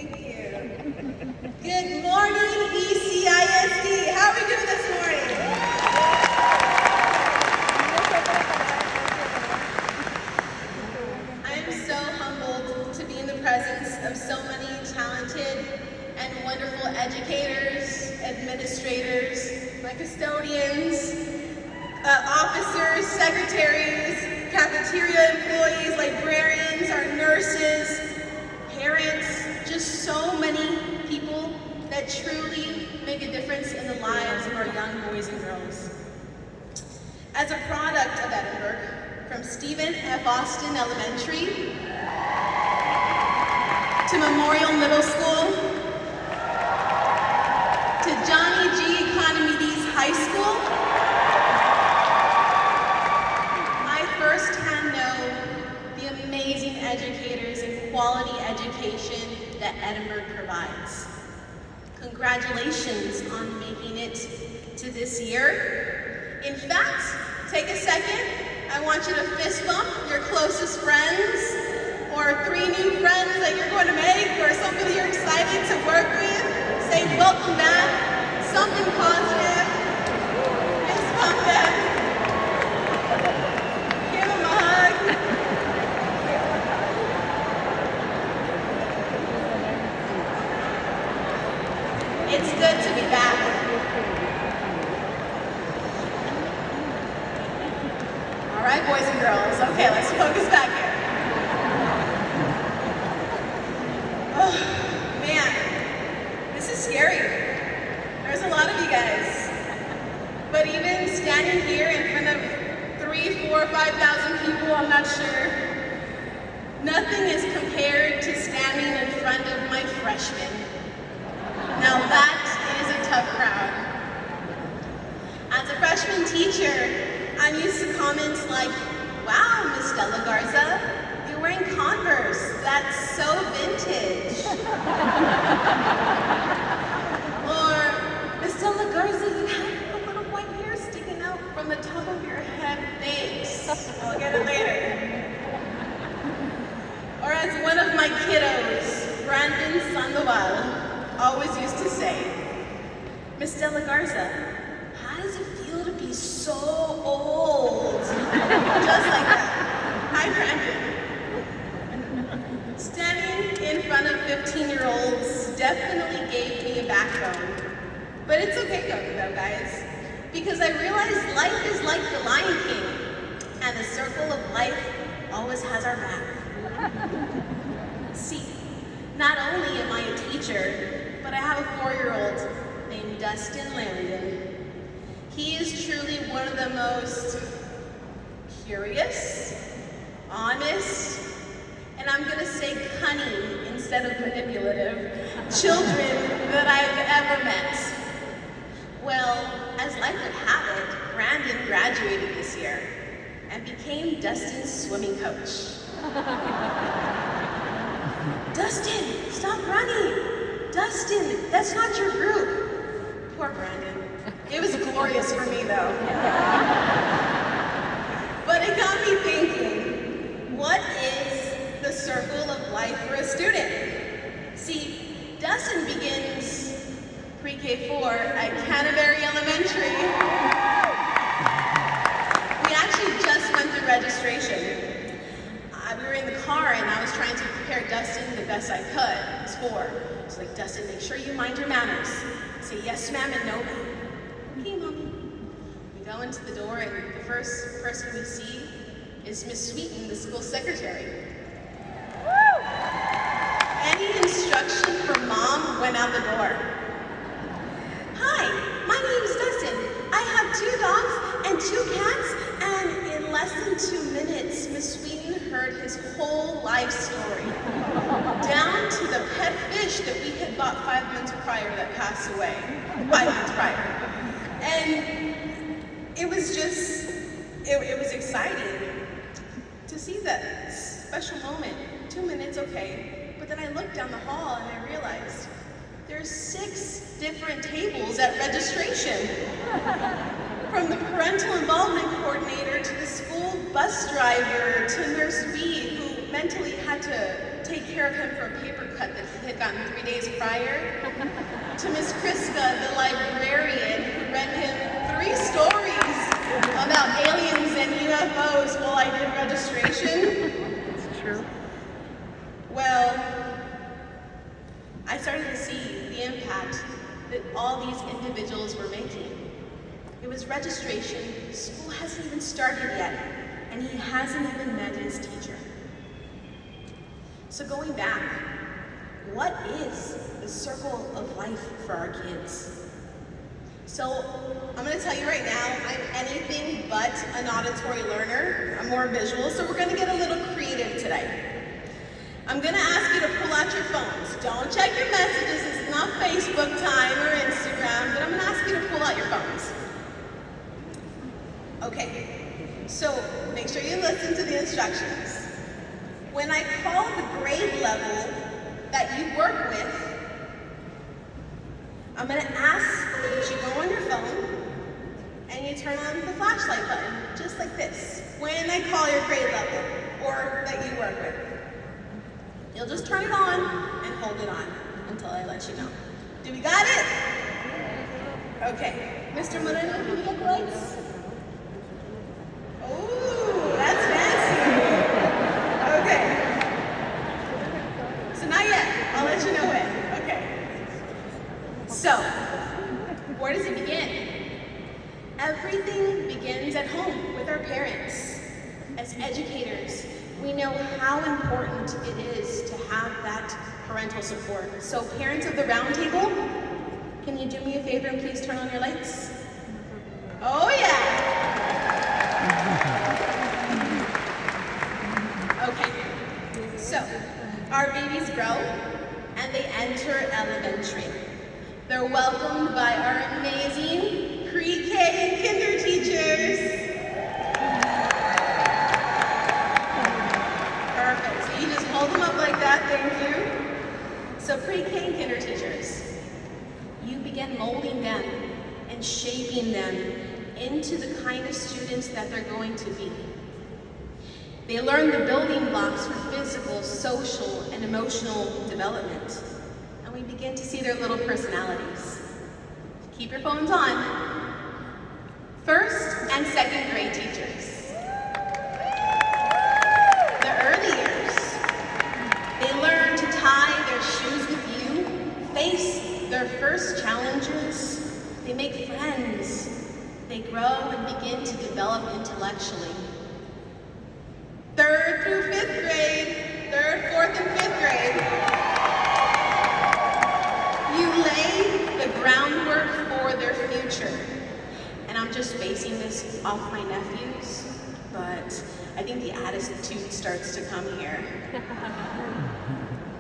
Thank you. Good morning, ECISD. How are we doing this morning? I am so humbled to be in the presence of so many talented and wonderful educators, administrators, my custodians, officers, secretaries, cafeteria employees, librarians, our nurses, parents, just so many people that truly make a difference in the lives of our young boys and girls. As a product of Edinburgh, from Stephen F. Austin Elementary to Memorial Middle School to Johnny G. Economides High School, I firsthand know the amazing educators and quality education that Edinburgh provides. Congratulations on making it to this year. In fact, take a second. I want you to fist bump your closest friends or 3 new friends that you're going to make or somebody you're excited to work with. Say welcome back, something positive. Fist bump them. Give them a hug. It's good to be back. All right, boys and girls. Okay, let's focus back here. Oh, man, this is scary. There's a lot of you guys. But even standing here in front of 3, 4, 5,000 people, I'm not sure, nothing is compared to standing in front of my freshmen. Now that is a tough crowd. As a freshman teacher, I'm used to comments like, wow, Miss Della Garza, you're wearing Converse. That's so vintage. Or, Miss Della Garza, you have a little white hair sticking out from the top of your head. Thanks. I'll get it later. Or as one of my kiddos, Brandon Sandoval, always used to say, Miss Della Garza, how does it feel to be so old? Just like that. Hi, Brandon. Standing in front of 15-year-olds definitely gave me a backbone. But it's okay though, guys, because I realized life is like the Lion King, and the circle of life always has our back. See, not only am I a teacher, but I have a 4-year-old named Dustin Landon. He is truly one of the most curious, honest, and I'm gonna say cunning instead of manipulative children that I've ever met. Well, as life would have it, Brandon graduated this year and became Dustin's swimming coach. Dustin, stop running! Dustin, that's not your group. Poor Brandon. It was glorious for me though. But it got me thinking, what is the circle of life for a student? See, Dustin begins pre-K4 at Canterbury Elementary. We actually just went through registration. We were in the car and I was trying to prepare Dustin the best I could. It was 4. It's like, Dustin, make sure you mind your manners. Say yes, ma'am, and no, ma'am. Okay, mommy. We go into the door and the first person we see is Miss Sweeten, the school secretary. Woo! Any instruction from mom went out the door. Hi, my name is Dustin. I have 2 dogs and 2 cats, and in less than 2 minutes, Miss Sweeten heard his whole life story, down to the pet fish that we had bought 5 months prior that passed away, 5 months prior. And it was just, it was exciting to see that special moment. 2 minutes, okay, but then I looked down the hall and I realized there's 6 different tables at registration. From the parental involvement coordinator to the school bus driver to Nurse B, who mentally had to take care of him for a paper cut that he had gotten 3 days prior, to Miss Krista, the librarian, who read him 3 stories about aliens and UFOs while I did registration. It's true. Well, I started to see the impact that all these individuals were making. It was registration, school hasn't even started yet, and he hasn't even met his teacher. So going back, what is the circle of life for our kids? So I'm going to tell you right now, I'm anything but an auditory learner. I'm more visual, so we're going to get a little creative today. I'm going to ask you to pull out your phones. Don't check your messages. This is not Facebook time or Instagram, but I'm going to ask you to pull out your phones. Okay, so make sure you listen to the instructions. When I call the grade level that you work with, I'm going to ask that you go on your phone and you turn on the flashlight button, just like this. When I call your grade level or that you work with, you'll just turn it on and hold it on until I let you know. Do we got it? Okay. Mr. Moreno, can you get the lights? Ooh, that's fancy. Okay. So not yet. I'll let you know when. Okay. So, where does it begin? Everything begins at home with our parents. As educators, we know how important it is to have that parental support. So parents of the round table, can you do me a favor and please turn on your lights? Oh yeah! Okay, so our babies grow and they enter elementary. They're welcomed by our amazing pre-K and kinder teachers. Perfect, so you just hold them up like that, thank you. So pre-K and kinder teachers, you begin molding them and shaping them into the kind of students that they're going to be. They learn the building blocks for physical, social, and emotional development. And we begin to see their little personalities. Keep your phones on. First and second grade teachers. The early years. They learn to tie their shoes with you, face their first challenges. They make friends. They grow and begin to develop intellectually. 3rd through 5th grade, 3rd, 4th, and 5th grade, you lay the groundwork for their future. And I'm just basing this off my nephews, but I think the attitude starts to come here.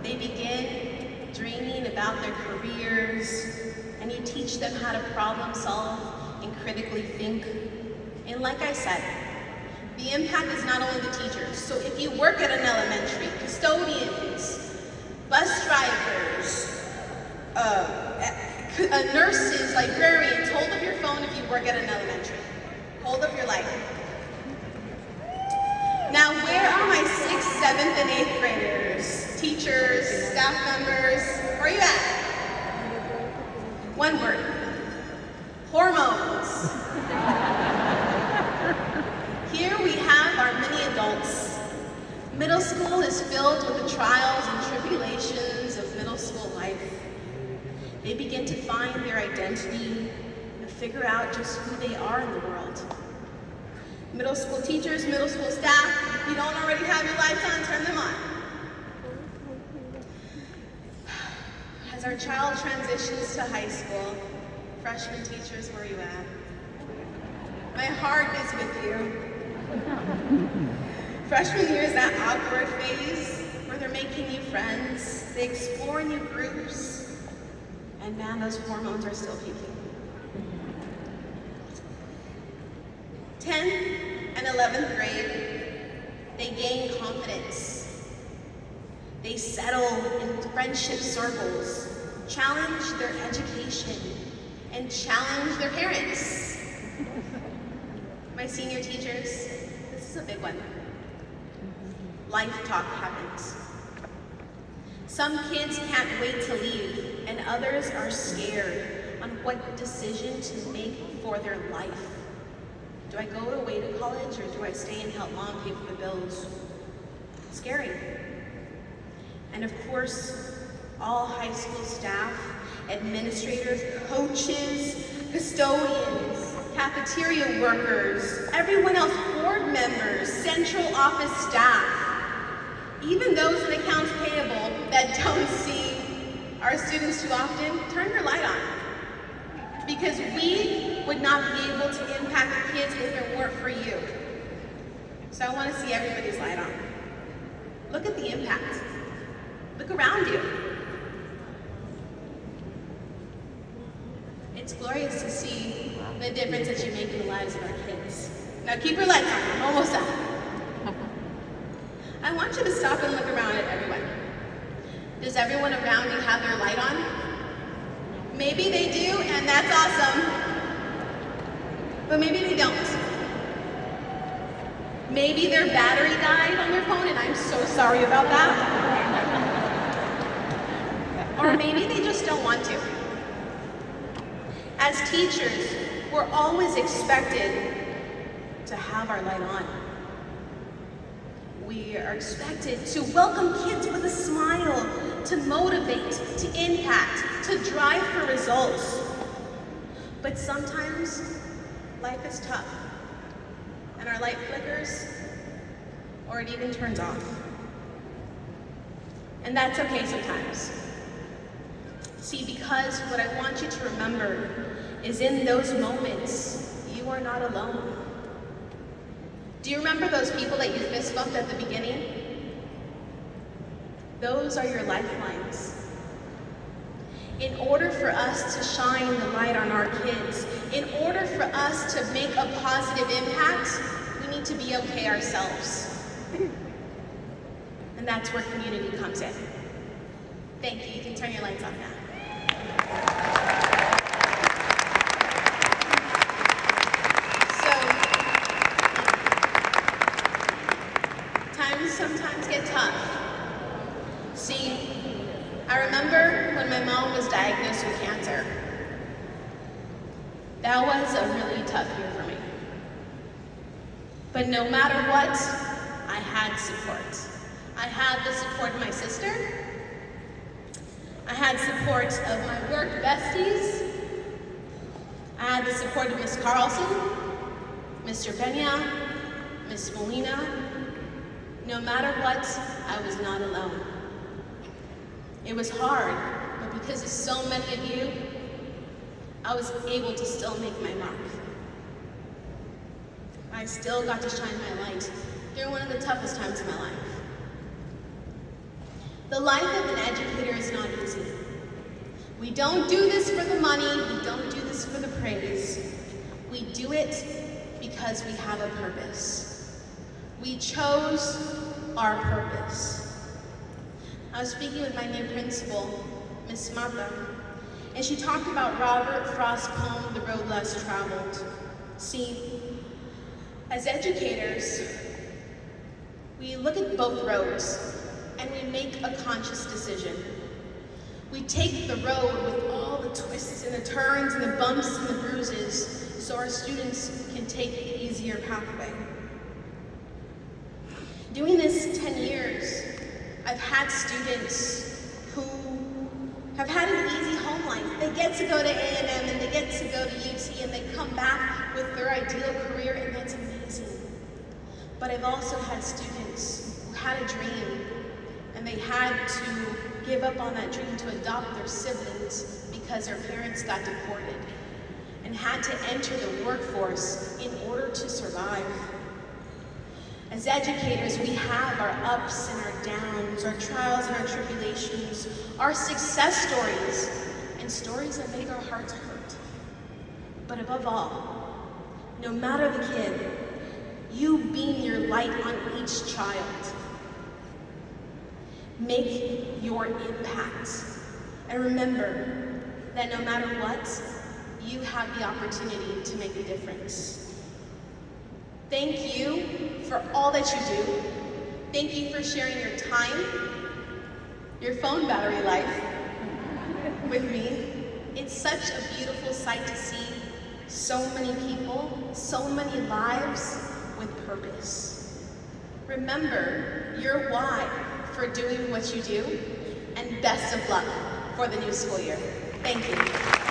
They begin dreaming about their careers, and you teach them how to problem solve and critically think. And like I said, the impact is not only the teachers. So if you work at an elementary, custodians, bus drivers, nurses, librarians, hold up your phone if you work at an elementary. Hold up your light. Now, where are my 6th, 7th, and 8th graders? Teachers, staff members, where are you at? One word. Hormones. Here we have our mini adults. Middle school is filled with the trials and tribulations of middle school life. They begin to find their identity and figure out just who they are in the world. Middle school teachers, middle school staff, if you don't already have your lights on, turn them on. As our child transitions to high school, freshman teachers, where are you at? My heart is with you. Freshman year is that awkward phase where they're making new friends, they explore new groups, and man, those hormones are still peaking. 10th and 11th grade, they gain confidence. They settle in friendship circles, challenge their education, and challenge their parents. My senior teachers, this is a big one. Life talk happens. Some kids can't wait to leave, and others are scared on what decision to make for their life. Do I go away to college, or do I stay and help mom pay for the bills? Scary. And of course, all high school staff, administrators, coaches, custodians, cafeteria workers, everyone else, board members, central office staff, even those in accounts payable that don't see our students too often, turn your light on. Because we would not be able to impact the kids if it weren't for you. So I want to see everybody's light on. Look at the impact. Look around you. It's glorious to see the difference that you make in the lives of our kids. Now keep your lights on, I'm almost done. I want you to stop and look around at everyone. Does everyone around you have their light on? Maybe they do, and that's awesome. But maybe they don't. Maybe their battery died on their phone, and I'm so sorry about that. Or maybe they just don't want to. As teachers, we're always expected to have our light on. We are expected to welcome kids with a smile, to motivate, to impact, to drive for results. But sometimes life is tough, and our light flickers, or it even turns off. And that's okay sometimes. See, because what I want you to remember is in those moments, you are not alone. Do you remember those people that you fist bumped at the beginning? Those are your lifelines. In order for us to shine the light on our kids, in order for us to make a positive impact, we need to be okay ourselves. And that's where community comes in. Thank you. You can turn your lights on now. Sometimes get tough. See, I remember when my mom was diagnosed with cancer. That was a really tough year for me. But no matter what, I had support. I had the support of my sister. I had support of my work besties. I had the support of Miss Carlson, Mr. Pena, Miss Molina. No matter what, I was not alone. It was hard, but because of so many of you, I was able to still make my mark. I still got to shine my light during one of the toughest times of my life. The life of an educator is not easy. We don't do this for the money, we don't do this for the praise. We do it because we have a purpose. We chose our purpose. I was speaking with my new principal, Miss Martha, and she talked about Robert Frost's poem, The Road Less Traveled. See, as educators, we look at both roads and we make a conscious decision. We take the road with all the twists and the turns and the bumps and the bruises so our students can take the easier pathway. Doing this 10 years, I've had students who have had an easy home life. They get to go to A&M and they get to go to UT and they come back with their ideal career, and that's amazing. But I've also had students who had a dream and they had to give up on that dream to adopt their siblings because their parents got deported and had to enter the workforce in order to survive. As educators, we have our ups and our downs, our trials and our tribulations, our success stories, and stories that make our hearts hurt. But above all, no matter the kid, you beam your light on each child. Make your impact. And remember that no matter what, you have the opportunity to make a difference. Thank you for all that you do. Thank you for sharing your time. your phone battery life with me. It's such a beautiful sight to see so many people, so many lives with purpose. Remember your why for doing what you do, and best of luck for the new school year. Thank you.